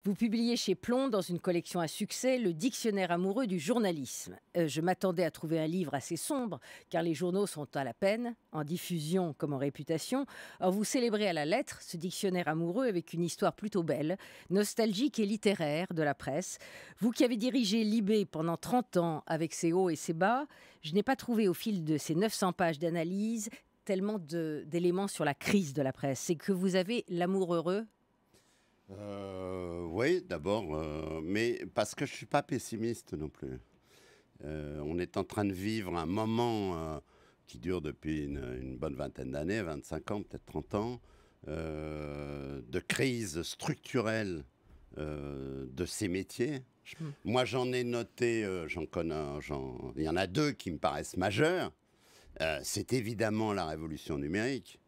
Vous publiez chez Plomb, dans une collection à succès, le dictionnaire amoureux du journalisme. Je m'attendais à trouver un livre assez sombre, car les journaux sont à la peine, en diffusion comme en réputation. Or, vous célébrez à la lettre ce dictionnaire amoureux avec une histoire plutôt belle, nostalgique et littéraire de la presse. Vous qui avez dirigé Libé pendant 30 ans avec ses hauts et ses bas, je n'ai pas trouvé au fil de ces 900 pages d'analyse tellement d'éléments sur la crise de la presse. C'est que vous avez l'amour heureux. Oui, d'abord, mais parce que je suis pas pessimiste non plus. On est en train de vivre un moment qui dure depuis une bonne vingtaine d'années, 25 ans, peut-être 30 ans, de crise structurelle de ces métiers. Moi, j'en ai noté, j'en connais, il y en a deux qui me paraissent majeurs. C'est évidemment la révolution numérique.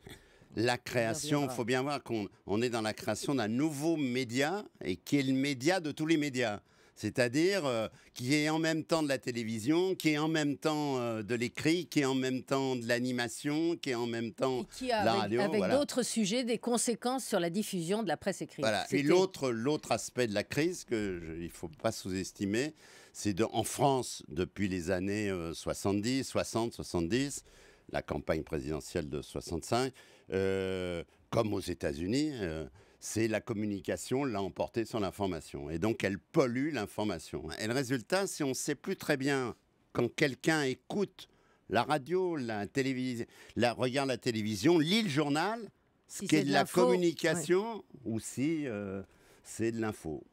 La création, il faut bien voir qu'on est dans la création d'un nouveau média et qui est le média de tous les médias. C'est-à-dire qui est en même temps de la télévision, qui est en même temps de l'écrit, qui est en même temps de l'animation, qui est en même temps Et qui de a, la avec, radio. avec Voilà. d'autres sujets, des conséquences sur la diffusion de la presse écrite. Voilà. Et l'autre aspect de la crise il ne faut pas sous-estimer, c'est en France, depuis les années 70, 60, 70, la campagne présidentielle de 65, comme aux États-Unis, c'est la communication l'a emporté sur l'information. Et donc, elle pollue l'information. Et le résultat, c'est qu'on ne sait plus très bien, quand quelqu'un écoute la radio, la télévision, regarde la télévision, lit le journal, ce Si qui est c'est de de la l'info, communication ou si c'est de l'info.